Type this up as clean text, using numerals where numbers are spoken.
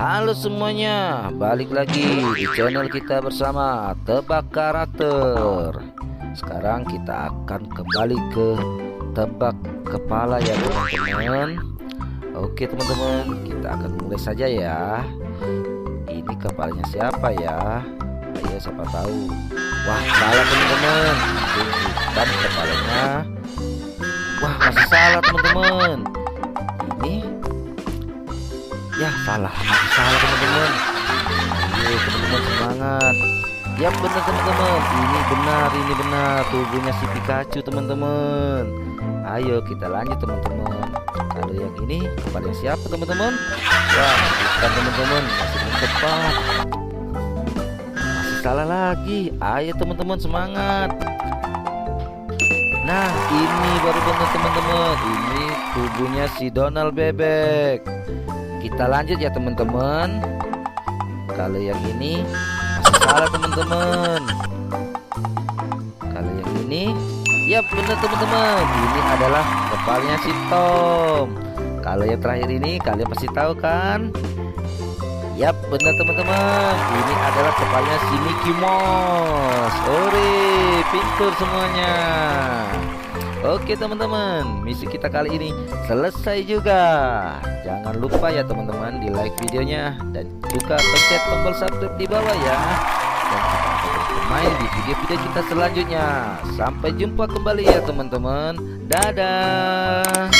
Halo semuanya, balik lagi di channel kita bersama Tebak Karakter. Sekarang kita akan kembali ke tebak kepala ya teman-teman. Oke teman-teman, kita akan mulai saja ya. Ini kepalanya siapa ya? Ayo siapa tahu. Wah salah teman-teman, ini bukan kepalanya. Wah masih salah teman-teman. Ini ya salah, masih salah teman-teman. Ayo teman-teman semangat. Ya benar teman-teman, ini benar tubuhnya si Pikachu teman-teman. Ayo kita lanjut teman-teman. Kalau yang ini kepalanya siapa teman-teman? Wah bukan teman-teman, masih belum tepat. Masih salah lagi. Ayo teman-teman semangat. Nah ini baru benar teman-teman. Ini tubuhnya si Donald Bebek. Kita lanjut ya teman-teman. Kalau yang ini masih salah teman-teman. Kalau yang ini ya benar teman-teman, ini adalah kepalanya si Tom. Kalau yang terakhir ini kalian pasti tahu kan? Yap benar teman-teman, ini adalah kepalanya si Mickey Mouse. Ore, pintur semuanya. Oke teman-teman, misi kita kali ini selesai juga. Jangan lupa ya teman-teman di like videonya dan juga pencet tombol subscribe di bawah ya. Dan kita akan bermain di video-video kita selanjutnya. Sampai jumpa kembali ya teman-teman. Dadah.